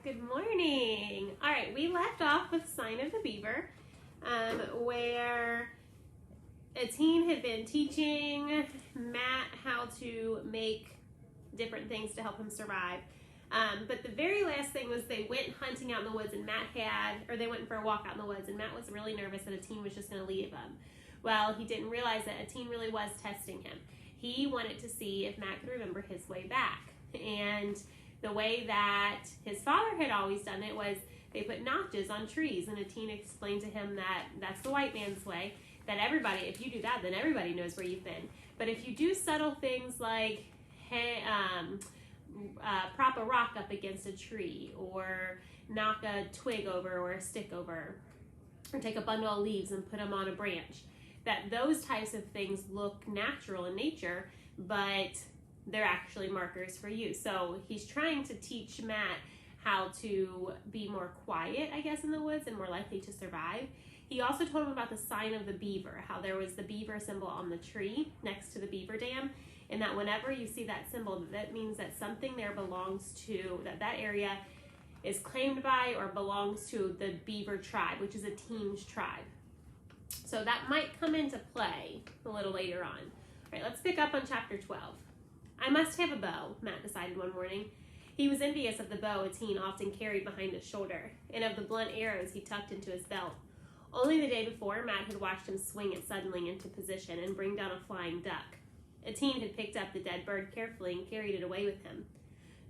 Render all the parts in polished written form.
Good morning. All right, we left off with Sign of the Beaver, where a teen had been teaching Matt how to make different things to help him survive. But the very last thing was they went hunting out in the woods, and they went for a walk out in the woods, and Matt was really nervous that a teen was just going to leave him. Well, he didn't realize that a teen really was testing him. He wanted to see if Matt could remember his way back. And the way that his father had always done it was they put notches on trees, and a teen explained to him that that's the white man's way, that if you do that, then everybody knows where you've been. But if you do subtle things like prop a rock up against a tree, or knock a twig over or a stick over, or take a bundle of leaves and put them on a branch, that those types of things look natural in nature, but they're actually markers for you. So he's trying to teach Matt how to be more quiet, I guess, in the woods and more likely to survive. He also told him about the sign of the beaver, how there was the beaver symbol on the tree next to the beaver dam, and that whenever you see that symbol, that means that something there belongs to, that area is claimed by or belongs to the Beaver tribe, which is a teen's tribe. So that might come into play a little later on. All right, let's pick up on chapter 12. I must have a bow, Matt decided one morning. He was envious of the bow a teen often carried behind his shoulder, and of the blunt arrows he tucked into his belt. Only the day before, Matt had watched him swing it suddenly into position and bring down a flying duck. A teen had picked up the dead bird carefully and carried it away with him.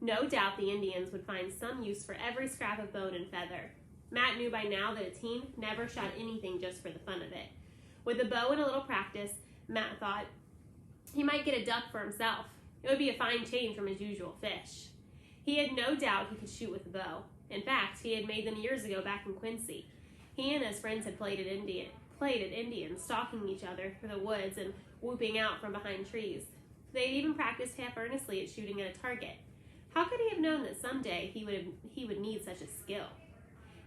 No doubt the Indians would find some use for every scrap of bone and feather. Matt knew by now that a teen never shot anything just for the fun of it. With a bow and a little practice, Matt thought he might get a duck for himself. It would be a fine change from his usual fish. He had no doubt he could shoot with a bow. In fact, he had made them years ago back in Quincy. He and his friends had played at Indians, stalking each other through the woods and whooping out from behind trees. They had even practiced half earnestly at shooting at a target. How could he have known that someday he would need such a skill?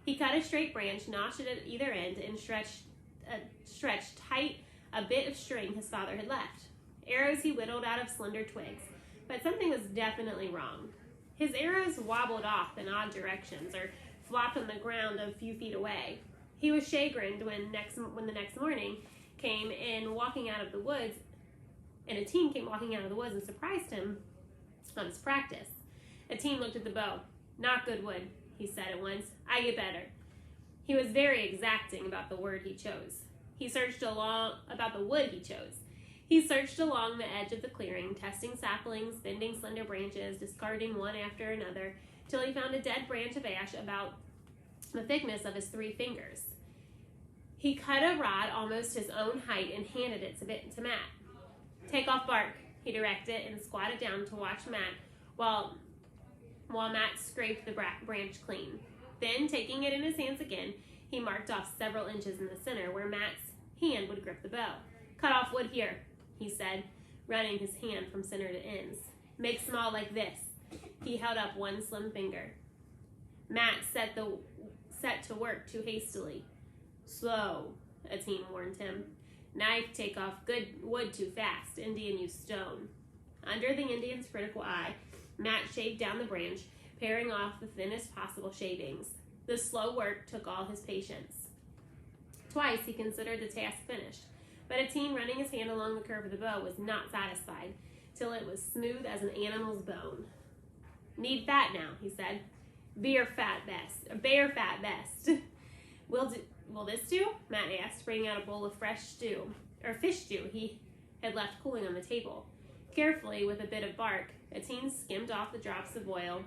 He cut a straight branch, notched it at either end, and stretched tight a bit of string his father had left. Arrows he whittled out of slender twigs, but something was definitely wrong. His arrows wobbled off in odd directions or flopped on the ground a few feet away. He was chagrined when the next morning came in walking out of the woods, and a teen came walking out of the woods and surprised him on his practice. A teen looked at the bow. "Not good wood," he said at once. "I get better." He was very exacting about the word he chose. He searched along the edge of the clearing, testing saplings, bending slender branches, discarding one after another, till he found a dead branch of ash about the thickness of his 3 fingers. He cut a rod almost his own height and handed it to Matt. "Take off bark," he directed, and squatted down to watch Matt while Matt scraped the branch clean. Then, taking it in his hands again, he marked off several inches in the center where Matt's hand would grip the bow. "Cut off wood here," he said, running his hand from center to ends. "Make small like this." He held up one slim finger. Matt set to work too hastily. "Slow," a teen warned him. "Knife take off good wood too fast. Indian use stone." Under the Indian's critical eye, Matt shaved down the branch, paring off the thinnest possible shavings. The slow work took all his patience. Twice he considered the task finished, but a teen running his hand along the curve of the bow was not satisfied till it was smooth as an animal's bone. "Need fat now," he said. Bear fat best. Will this do?" Matt asked, bringing out a bowl of fish stew he had left cooling on the table. Carefully, with a bit of bark, a teen skimmed off the drops of oil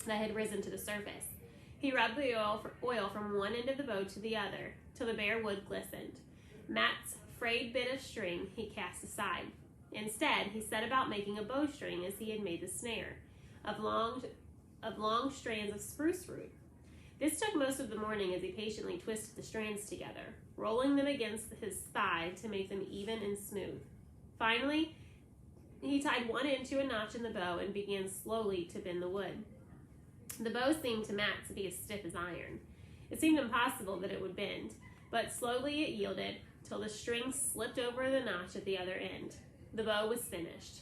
that had risen to the surface. He rubbed the oil from one end of the bow to the other, till the bare wood glistened. Matt's frayed bit of string he cast aside. Instead, he set about making a bowstring as he had made the snare, of long strands of spruce root. This took most of the morning as he patiently twisted the strands together, rolling them against his thigh to make them even and smooth. Finally, he tied one end to a notch in the bow and began slowly to bend the wood. The bow seemed to Matt to be as stiff as iron. It seemed impossible that it would bend, but slowly it yielded till the string slipped over the notch at the other end. The bow was finished.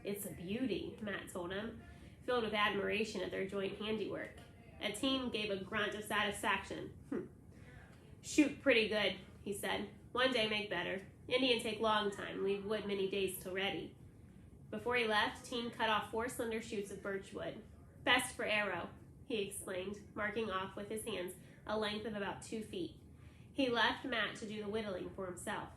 "It's a beauty," Matt told him, filled with admiration at their joint handiwork. A teen gave a grunt of satisfaction. Shoot pretty good, he said. One day make better. Indian take long time, leave wood many days till ready. Before he left, teen cut off 4 slender shoots of birch wood. Best for arrow, he explained, marking off with his hands a length of about 2 feet. He left Matt to do the whittling for himself.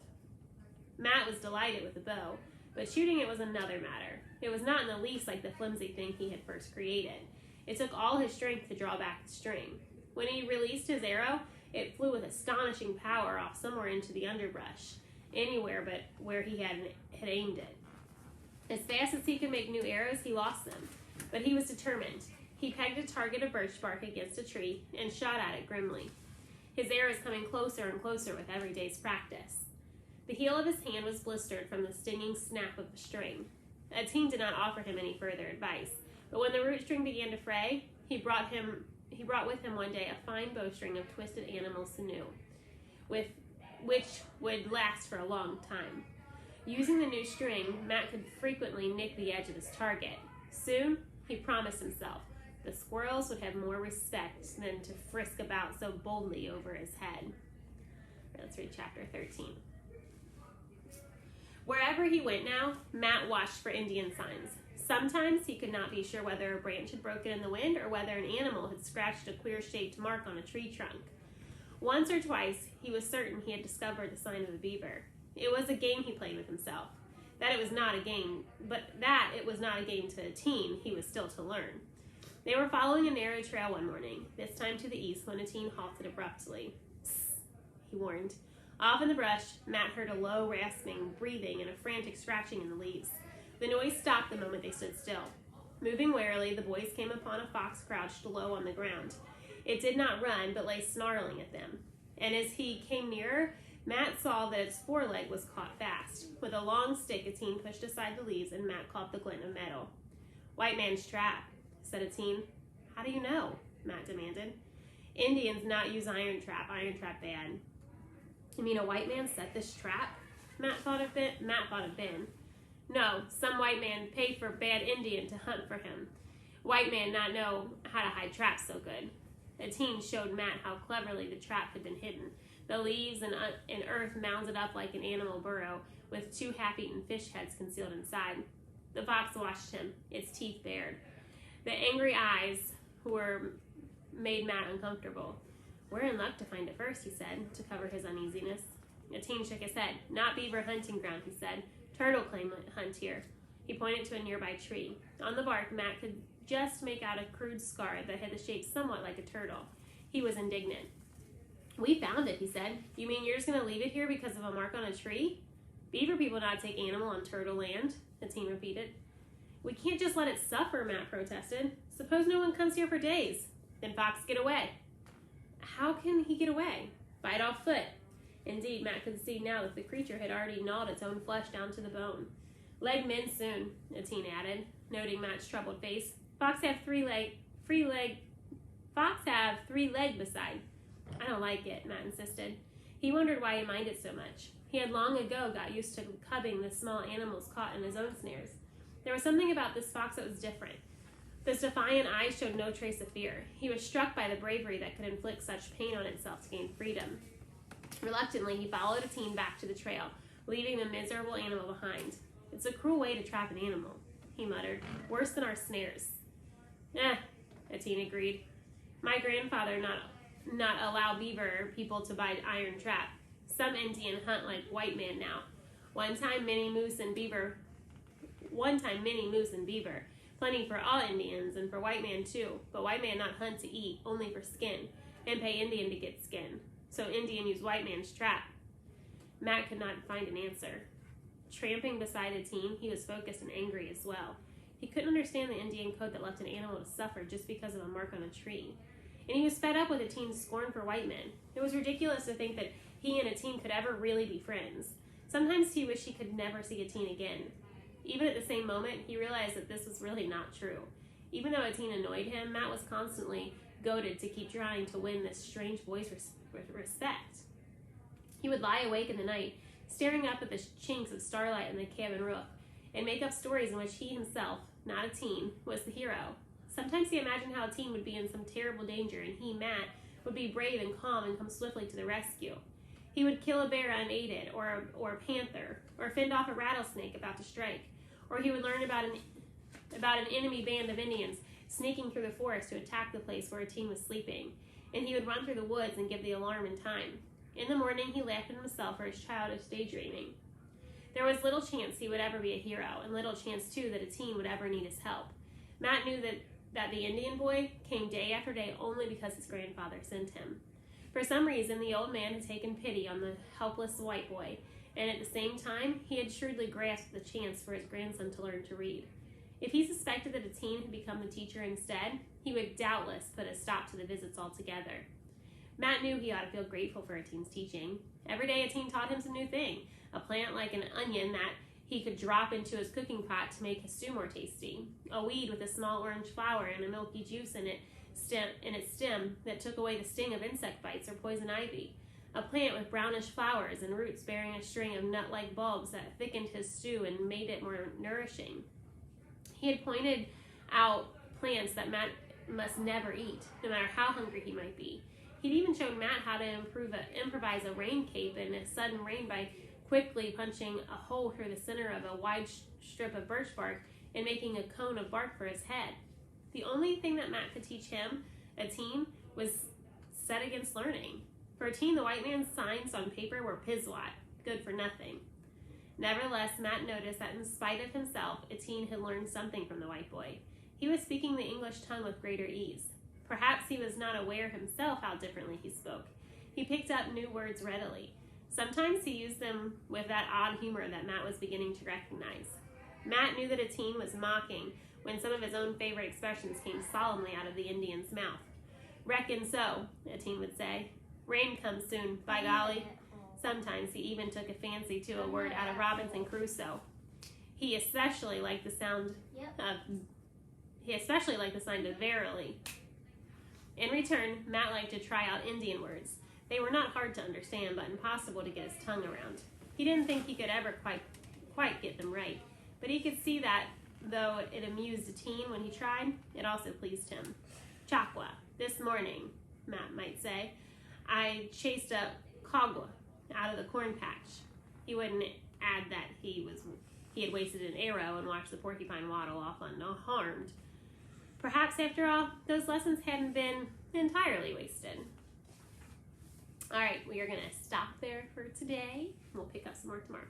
Matt was delighted with the bow, but shooting it was another matter. It was not in the least like the flimsy thing he had first created. It took all his strength to draw back the string. When he released his arrow, it flew with astonishing power off somewhere into the underbrush, anywhere but where he had aimed it. As fast as he could make new arrows, he lost them, but he was determined. He pegged a target of birch bark against a tree and shot at it grimly. His arrows coming closer and closer with every day's practice. The heel of his hand was blistered from the stinging snap of the string. A teen did not offer him any further advice, but when the root string began to fray, he brought with him one day a fine bowstring of twisted animal sinew, which would last for a long time. Using the new string, Matt could frequently nick the edge of his target. Soon, he promised himself, the squirrels would have more respect than to frisk about so boldly over his head. Let's read chapter 13. Wherever he went now, Matt watched for Indian signs. Sometimes he could not be sure whether a branch had broken in the wind or whether an animal had scratched a queer-shaped mark on a tree trunk. Once or twice, he was certain he had discovered the sign of a beaver. It was a game he played with himself. That it was not a game to a teen, he was still to learn. They were following a narrow trail one morning, this time to the east, when a teen halted abruptly. "Psst," he warned. Off in the brush, Matt heard a low, rasping, breathing, and a frantic scratching in the leaves. The noise stopped the moment they stood still. Moving warily, the boys came upon a fox crouched low on the ground. It did not run, but lay snarling at them. And as he came nearer, Matt saw that its foreleg was caught fast. With a long stick, a teen pushed aside the leaves, and Matt caught the glint of metal. "White man's trap," said a teen. "How do you know?" Matt demanded. "Indians not use iron trap bad." "You mean a white man set this trap?" Matt thought of Ben. "No, some white man pay for bad Indian to hunt for him. White man not know how to hide traps so good." A teen showed Matt how cleverly the trap had been hidden. The leaves and earth mounded up like an animal burrow, with 2 half-eaten fish heads concealed inside. The fox watched him, its teeth bared. The angry eyes made Matt uncomfortable. "We're in luck to find it first," he said, to cover his uneasiness. A teen shook his head. "Not beaver hunting ground," he said. "Turtle claim hunt here." He pointed to a nearby tree. On the bark, Matt could just make out a crude scar that had the shape somewhat like a turtle. He was indignant. "We found it," he said. "You mean you're just going to leave it here because of a mark on a tree?" "Beaver people not take animal on turtle land," the teen repeated. "We can't just let it suffer," Matt protested. "Suppose no one comes here for days. Then fox get away." "How can he get away?" "Bite off foot." Indeed, Matt could see now that the creature had already gnawed its own flesh down to the bone. "Leg men soon," the teen added, noting Matt's troubled face. Fox have 3 leg beside." "I don't like it," Matt insisted. He wondered why he minded so much. He had long ago got used to cubbing the small animals caught in his own snares. There was something about this fox that was different. Those defiant eyes showed no trace of fear. He was struck by the bravery that could inflict such pain on itself to gain freedom. Reluctantly, he followed a teen back to the trail, leaving the miserable animal behind. "It's a cruel way to trap an animal," he muttered. "Worse than our snares." A teen agreed. "My grandfather not allow beaver people to buy iron trap. Some Indian hunt like white man now. One time many moose and beaver. Plenty for all Indians and for white man too. But white man not hunt to eat, only for skin, and pay Indian to get skin. So Indian use white man's trap." Matt could not find an answer. Tramping beside a teen, he was focused and angry as well. He couldn't understand the Indian code that left an animal to suffer just because of a mark on a tree. And he was fed up with a teen's scorn for white men. It was ridiculous to think that he and a teen could ever really be friends. Sometimes he wished he could never see a teen again. Even at the same moment, he realized that this was really not true. Even though a teen annoyed him, Matt was constantly goaded to keep trying to win this strange boy's respect. He would lie awake in the night, staring up at the chinks of starlight in the cabin roof, and make up stories in which he himself, not a teen, was the hero. Sometimes he imagined how a teen would be in some terrible danger, and he, Matt, would be brave and calm and come swiftly to the rescue. He would kill a bear unaided, or a panther, or fend off a rattlesnake about to strike, or he would learn about an enemy band of Indians sneaking through the forest to attack the place where a teen was sleeping, and he would run through the woods and give the alarm in time. In the morning, he laughed at himself for his childish daydreaming. There was little chance he would ever be a hero, and little chance, too, that a teen would ever need his help. Matt knew that the Indian boy came day after day only because his grandfather sent him. For some reason, the old man had taken pity on the helpless white boy, and at the same time, he had shrewdly grasped the chance for his grandson to learn to read. If he suspected that a teen had become the teacher instead, he would doubtless put a stop to the visits altogether. Matt knew he ought to feel grateful for a teen's teaching. Every day a teen taught him some new thing, a plant like an onion that he could drop into his cooking pot to make his stew more tasty, a weed with a small orange flower and a milky juice in its stem that took away the sting of insect bites or poison ivy, a plant with brownish flowers and roots bearing a string of nut-like bulbs that thickened his stew and made it more nourishing. He had pointed out plants that Matt must never eat, no matter how hungry he might be. He'd even shown Matt how to improvise a rain cape in a sudden rain by quickly punching a hole through the center of a wide strip of birch bark and making a cone of bark for his head. The only thing that Matt could teach him, a teen, was set against learning. For a teen, the white man's signs on paper were piswat, good for nothing. Nevertheless, Matt noticed that in spite of himself, a teen had learned something from the white boy. He was speaking the English tongue with greater ease. Perhaps he was not aware himself how differently he spoke. He picked up new words readily. Sometimes he used them with that odd humor that Matt was beginning to recognize. Matt knew that a teen was mocking when some of his own favorite expressions came solemnly out of the Indian's mouth. "Reckon so," a teen would say. "Rain comes soon, by golly." Sometimes he even took a fancy to a word out of Robinson Crusoe. He especially liked the sound of verily. In return, Matt liked to try out Indian words. They were not hard to understand, but impossible to get his tongue around. He didn't think he could ever quite get them right, but he could see that, though it amused a teen when he tried, it also pleased him. "Chakwa, this morning," Matt might say, "I chased a kagwa out of the corn patch." He wouldn't add that he had wasted an arrow and watched the porcupine waddle off unharmed. Perhaps, after all, those lessons hadn't been entirely wasted. All right, we are going to stop there for today. We'll pick up some more tomorrow.